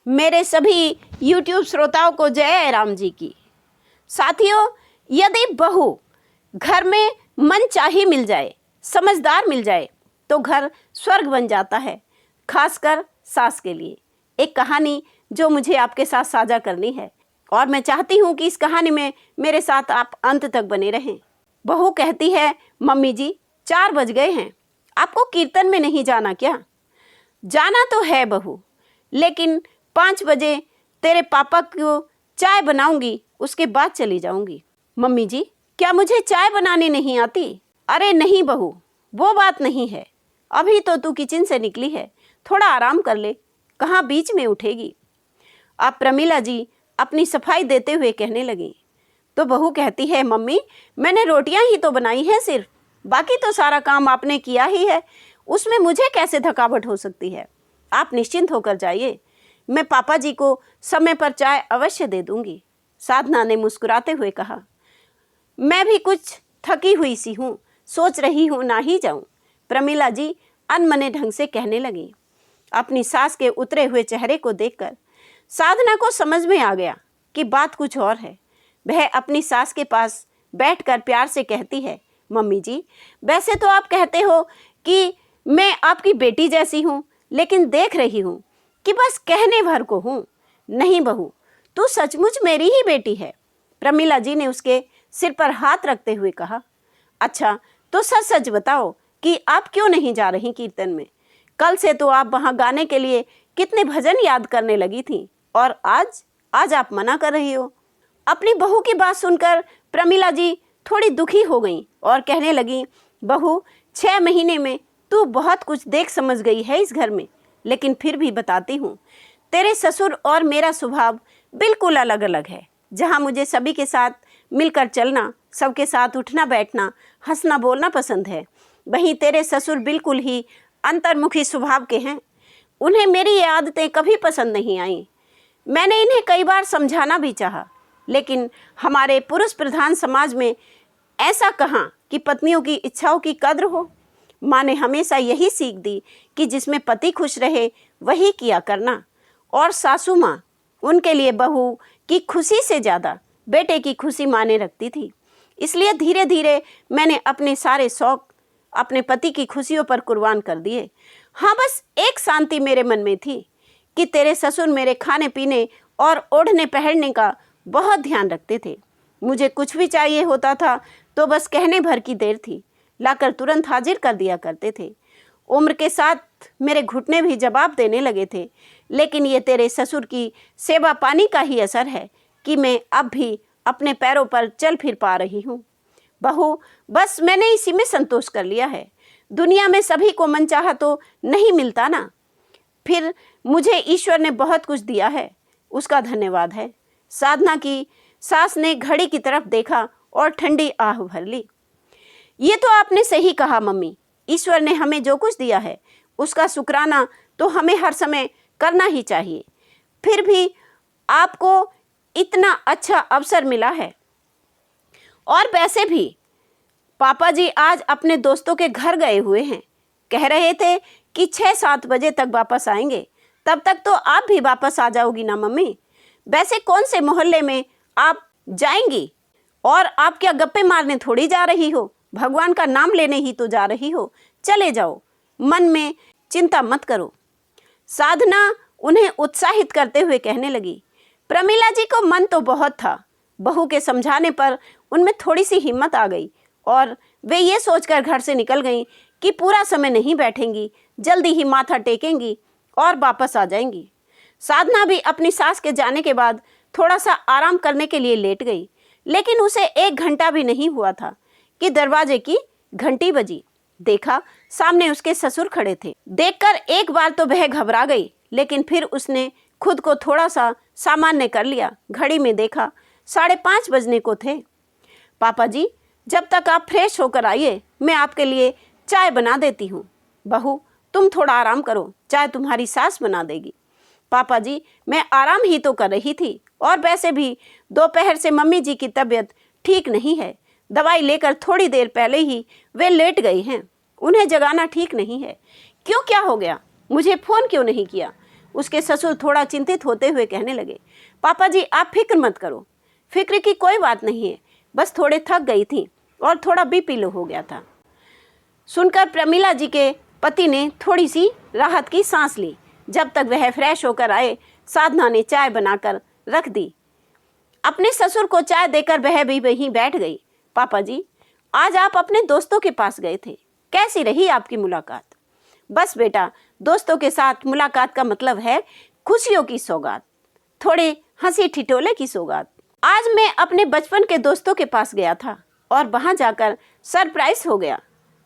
मेरे सभी YouTube श्रोताओं को जय राम जी की। साथियों, यदि बहू घर में मनचाही मिल जाए, समझदार मिल जाए, तो घर स्वर्ग बन जाता है, खासकर सास के लिए। एक कहानी जो मुझे आपके साथ साझा करनी है और मैं चाहती हूँ कि इस कहानी में मेरे साथ आप अंत तक बने रहें। बहू कहती है, मम्मी जी 4 बज गए हैं, आपको कीर्तन में नहीं जाना क्या? जाना तो है बहू, लेकिन 5 बजे तेरे पापा को चाय बनाऊंगी, उसके बाद चली जाऊंगी। मम्मी जी, क्या मुझे चाय बनानी नहीं आती? अरे नहीं बहू, वो बात नहीं है। अभी तो तू किचन से निकली है, थोड़ा आराम कर ले, कहाँ बीच में उठेगी। अब प्रमिला जी अपनी सफाई देते हुए कहने लगी। तो बहू कहती है, मम्मी मैंने रोटियां ही तो बनाई हैं सिर्फ, बाकी तो सारा काम आपने किया ही है, उसमें मुझे कैसे थकावट हो सकती है। आप निश्चिंत होकर जाइए, मैं पापा जी को समय पर चाय अवश्य दे दूंगी। साधना ने मुस्कुराते हुए कहा। मैं भी कुछ थकी हुई सी हूँ, सोच रही हूँ ना ही जाऊँ, प्रमिला जी अनमने ढंग से कहने लगी। अपनी सास के उतरे हुए चेहरे को देखकर साधना को समझ में आ गया कि बात कुछ और है। वह अपनी सास के पास बैठकर प्यार से कहती है, मम्मी जी वैसे तो आप कहते हो कि मैं आपकी बेटी जैसी हूँ, लेकिन देख रही हूँ कि बस कहने भर को हूँ। नहीं बहू, तू सचमुच मेरी ही बेटी है, प्रमिला जी ने उसके सिर पर हाथ रखते हुए कहा। अच्छा तो सच सच बताओ कि आप क्यों नहीं जा रही कीर्तन में? कल से तो आप वहाँ गाने के लिए कितने भजन याद करने लगी थी, और आज आप मना कर रही हो। अपनी बहू की बात सुनकर प्रमिला जी थोड़ी दुखी हो गई और कहने लगी, बहू 6 महीने में तू बहुत कुछ देख समझ गई है इस घर में, लेकिन फिर भी बताती हूँ, तेरे ससुर और मेरा स्वभाव बिल्कुल अलग अलग है। जहाँ मुझे सभी के साथ मिलकर चलना, सबके साथ उठना बैठना, हंसना बोलना पसंद है, वहीं तेरे ससुर बिल्कुल ही अंतर्मुखी स्वभाव के हैं। उन्हें मेरी ये आदतें कभी पसंद नहीं आईं। मैंने इन्हें कई बार समझाना भी चाहा, लेकिन हमारे पुरुष प्रधान समाज में ऐसा कहाँ कि पत्नियों की इच्छाओं की कद्र हो। माँ ने हमेशा यही सीख दी कि जिसमें पति खुश रहे वही किया करना, और सासू माँ उनके लिए बहू की खुशी से ज़्यादा बेटे की खुशी माने रखती थी। इसलिए धीरे धीरे मैंने अपने सारे शौक अपने पति की खुशियों पर कुर्बान कर दिए। हाँ, बस एक शांति मेरे मन में थी कि तेरे ससुर मेरे खाने पीने और ओढ़ने पहनने का बहुत ध्यान रखते थे। मुझे कुछ भी चाहिए होता था तो बस कहने भर की देर थी, लाकर तुरंत हाजिर कर दिया करते थे। उम्र के साथ मेरे घुटने भी जवाब देने लगे थे, लेकिन ये तेरे ससुर की सेवा पानी का ही असर है कि मैं अब भी अपने पैरों पर चल फिर पा रही हूँ। बहू, बस मैंने इसी में संतोष कर लिया है। दुनिया में सभी को मनचाहा तो नहीं मिलता ना, फिर मुझे ईश्वर ने बहुत कुछ दिया है, उसका धन्यवाद है। साधना की सास ने घड़ी की तरफ देखा और ठंडी आह भर ली। ये तो आपने सही कहा मम्मी, ईश्वर ने हमें जो कुछ दिया है उसका शुक्राना तो हमें हर समय करना ही चाहिए। फिर भी आपको इतना अच्छा अवसर मिला है, और वैसे भी पापा जी आज अपने दोस्तों के घर गए हुए हैं, कह रहे थे कि 6-7 बजे तक वापस आएंगे, तब तक तो आप भी वापस आ जाओगी ना मम्मी? वैसे कौन से मोहल्ले में आप जाएंगी, और आप क्या गप्पे मारने थोड़ी जा रही हो, भगवान का नाम लेने ही तो जा रही हो। चले जाओ, मन में चिंता मत करो। साधना उन्हें उत्साहित करते हुए कहने लगी। प्रमिला जी को मन तो बहुत था, बहू के समझाने पर उनमें थोड़ी सी हिम्मत आ गई और वे ये सोचकर घर से निकल गईं कि पूरा समय नहीं बैठेंगी, जल्दी ही माथा टेकेंगी और वापस आ जाएंगी। साधना भी अपनी सास के जाने के बाद थोड़ा सा आराम करने के लिए लेट गई, लेकिन उसे 1 घंटा भी नहीं हुआ था कि दरवाजे की घंटी बजी। देखा, सामने उसके ससुर खड़े थे। देखकर एक बार तो वह घबरा गई, लेकिन फिर उसने खुद को थोड़ा सा सामान्य कर लिया। घड़ी में देखा 5:30 बजने को थे। पापा जी, जब तक आप फ्रेश होकर आइए मैं आपके लिए चाय बना देती हूँ। बहू, तुम थोड़ा आराम करो, चाय तुम्हारी सास बना देगी। पापा जी, मैं आराम ही तो कर रही थी, और वैसे भी दोपहर से मम्मी जी की तबीयत ठीक नहीं है, दवाई लेकर थोड़ी देर पहले ही वे लेट गई हैं, उन्हें जगाना ठीक नहीं है। क्यों, क्या हो गया? मुझे फ़ोन क्यों नहीं किया? उसके ससुर थोड़ा चिंतित होते हुए कहने लगे, पापा जी आप फिक्र मत करो, फिक्र की कोई बात नहीं है, बस थोड़े थक गई थी और थोड़ा बीपी लो हो गया था। सुनकर प्रमिला जी के पति ने थोड़ी सी राहत की सांस ली। जब तक वह फ्रेश होकर आए, साधना ने चाय बनाकर रख दी। अपने ससुर को चाय देकर वह भी वहीं बैठ गई। पापा जी, आज आप अपने दोस्तों के पास गए थे, कैसी रही आपकी मुलाकात? बस बेटा, दोस्तों के साथ मुलाकात का मतलब है खुशियों की सौगात, थोड़े हंसी ठिठोले की सौगात। आज मैं अपने बचपन के दोस्तों के पास गया था और वहां जाकर सरप्राइज हो गया।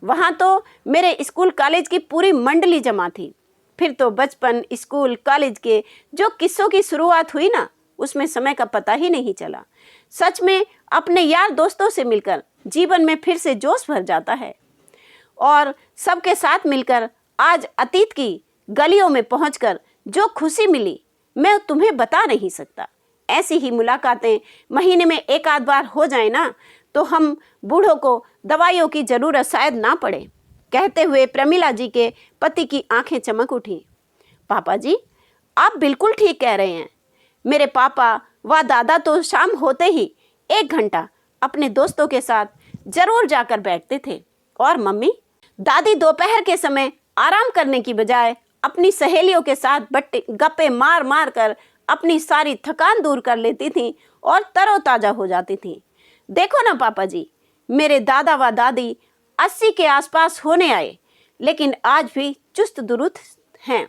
वहां तो मेरे स्कूल कॉलेज की पूरी मंडली जमा थी। फिर तो बचपन, स्कूल, कॉलेज के जो किस्सों की शुरुआत हुई ना, उसमें समय का पता ही नहीं चला। सच में अपने यार दोस्तों से मिलकर जीवन में फिर से जोश भर जाता है। और सबके साथ मिलकर आज अतीत की गलियों में पहुंचकर जो खुशी मिली, मैं तुम्हें बता नहीं सकता। ऐसी ही मुलाकातें महीने में एक आध बार हो जाए ना, तो हम बूढ़ों को दवाइयों की जरूरत शायद ना पड़े। कहते हुए प्रमिला जी के पति की आंखें चमक उठी। पापा जी, आप बिल्कुल ठीक कह रहे हैं। मेरे पापा व दादा तो शाम होते ही 1 घंटा अपने दोस्तों के साथ जरूर जाकर बैठते थे, और मम्मी, दादी दोपहर के समय आराम करने की बजाय अपनी सहेलियों के साथ गप्पे मार मार कर अपनी सारी थकान दूर कर लेती थी और तरोताजा हो जाती थी। देखो ना पापा जी, मेरे दादा व दादी 80 के आसपास होने आए, लेकिन आज भी चुस्त दुरुस्त हैं।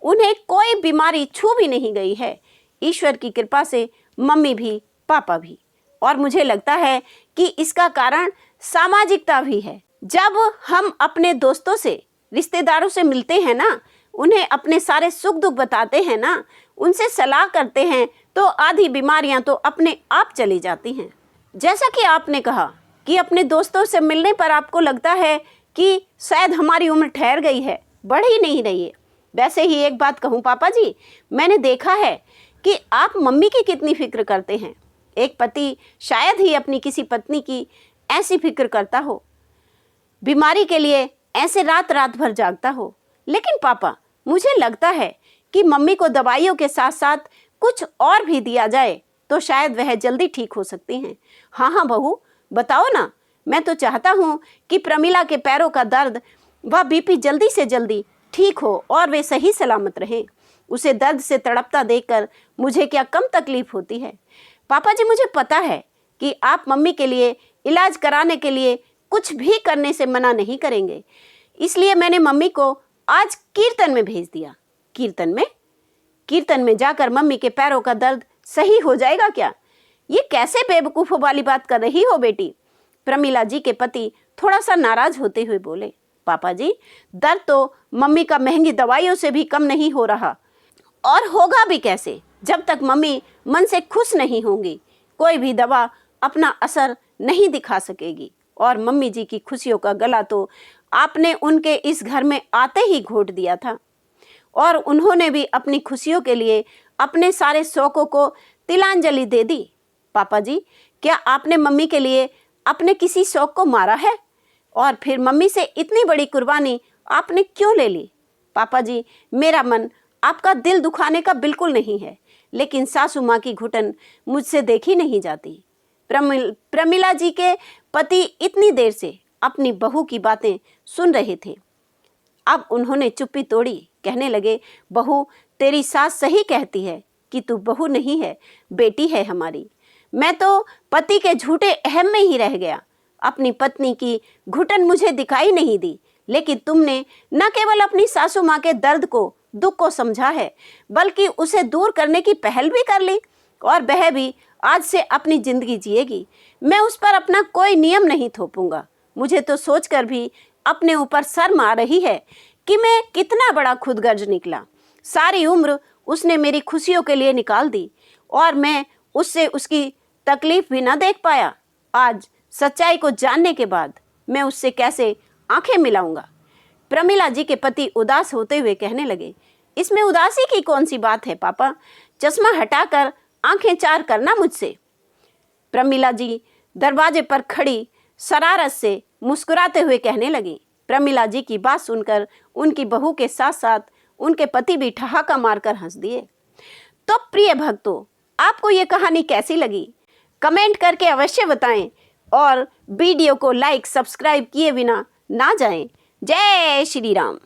उन्हें कोई बीमारी छू भी नहीं गई है। ईश्वर की कृपा से मम्मी भी, पापा भी। और मुझे लगता है कि इसका कारण सामाजिकता भी है। जब हम अपने दोस्तों से, रिश्तेदारों से मिलते हैं ना, उन्हें अपने सारे सुख दुख बताते हैं ना, उनसे सलाह करते हैं, तो आधी बीमारियां तो अपने आप चली जाती हैं। जैसा कि आपने कहा कि अपने दोस्तों से मिलने पर आपको लगता है कि शायद हमारी उम्र ठहर गई है, बढ़ ही नहीं रही है। वैसे ही एक बात कहूँ पापा जी, मैंने देखा है कि आप मम्मी की कितनी फिक्र करते हैं। एक पति शायद ही अपनी किसी पत्नी की ऐसी फिक्र करता हो, बीमारी के लिए ऐसे रात रात भर जागता हो। लेकिन पापा, मुझे लगता है कि मम्मी को दवाइयों के साथ साथ कुछ और भी दिया जाए तो शायद वह जल्दी ठीक हो सकती हैं। हाँ हाँ बहू, बताओ ना। मैं तो चाहता हूँ कि प्रमिला के पैरों का दर्द व बीपी जल्दी से जल्दी ठीक हो और वे सही सलामत रहें। उसे दर्द से तड़पता देखकर मुझे क्या कम तकलीफ होती है। पापा जी, मुझे पता है कि आप मम्मी के लिए इलाज कराने के लिए कुछ भी करने से मना नहीं करेंगे, इसलिए मैंने मम्मी को आज कीर्तन में भेज दिया। कीर्तन में जाकर मम्मी के पैरों का दर्द सही हो जाएगा क्या? ये कैसे बेवकूफ़ों वाली बात कर रही हो बेटी? प्रमिला जी के पति थोड़ा सा नाराज होते हुए बोले, पापा जी, दर्द तो मम्मी का महंगी दवाइयों से भी कम नहीं हो रहा, और होगा भी कैसे जब तक मम्मी मन से खुश नहीं होंगी। कोई भी दवा अपना असर नहीं दिखा सकेगी। और मम्मी जी की खुशियों का गला तो आपने उनके इस घर में आते ही घोट दिया था, और उन्होंने भी अपनी खुशियों के लिए अपने सारे शौकों को तिलांजलि दे दी। पापा जी, क्या आपने मम्मी के लिए अपने किसी शौक को मारा है? और फिर मम्मी से इतनी बड़ी कुर्बानी आपने क्यों ले ली? पापा जी, मेरा मन आपका दिल दुखाने का बिल्कुल नहीं है, लेकिन सासू माँ की घुटन मुझसे देखी नहीं जाती। प्रमिला जी के पति इतनी देर से अपनी बहू की बातें सुन रहे थे। अब उन्होंने चुप्पी तोड़ी, कहने लगे, बहू, तेरी सास सही कहती है कि तू बहू नहीं है, बेटी है हमारी। मैं तो पति के झूठे अहम में ही रह गया। अपनी पत्नी की घुटन मुझे दिखाई नहीं दी, लेकिन तुमने न केवल अपनी सासू माँ के दर्द को, दुख को समझा है, बल्कि उसे दूर करने की पहल भी कर ली, और वह भी आज से अपनी जिंदगी जिएगी। मैं उस पर अपना कोई नियम नहीं थोपूंगा। मुझे तो सोचकर भी अपने ऊपर शर्म आ रही है कि मैं कितना बड़ा खुदगर्ज निकला। सारी उम्र उसने मेरी खुशियों के लिए निकाल दी, और मैं उससे उसकी तकलीफ भी ना देख पाया। आज सच्चाई को जानने के बाद मैं उससे कैसे आंखें मिलाऊंगा? प्रमिला जी के पति उदास होते हुए कहने लगे, इसमें उदासी की कौन सी बात है पापा? चश्मा हटाकर आंखें चार करना मुझसे। प्रमिला जी दरवाजे पर खड़ी शरारत से मुस्कुराते हुए कहने लगी। प्रमिला जी की बात सुनकर उनकी बहू के साथ साथ उनके पति भी ठहाका मारकर हंस दिए। तो प्रिय भक्तों, आपको ये कहानी कैसी लगी? कमेंट करके अवश्य बताएं और वीडियो को लाइक सब्सक्राइब किए बिना ना जाएं। जय श्री राम।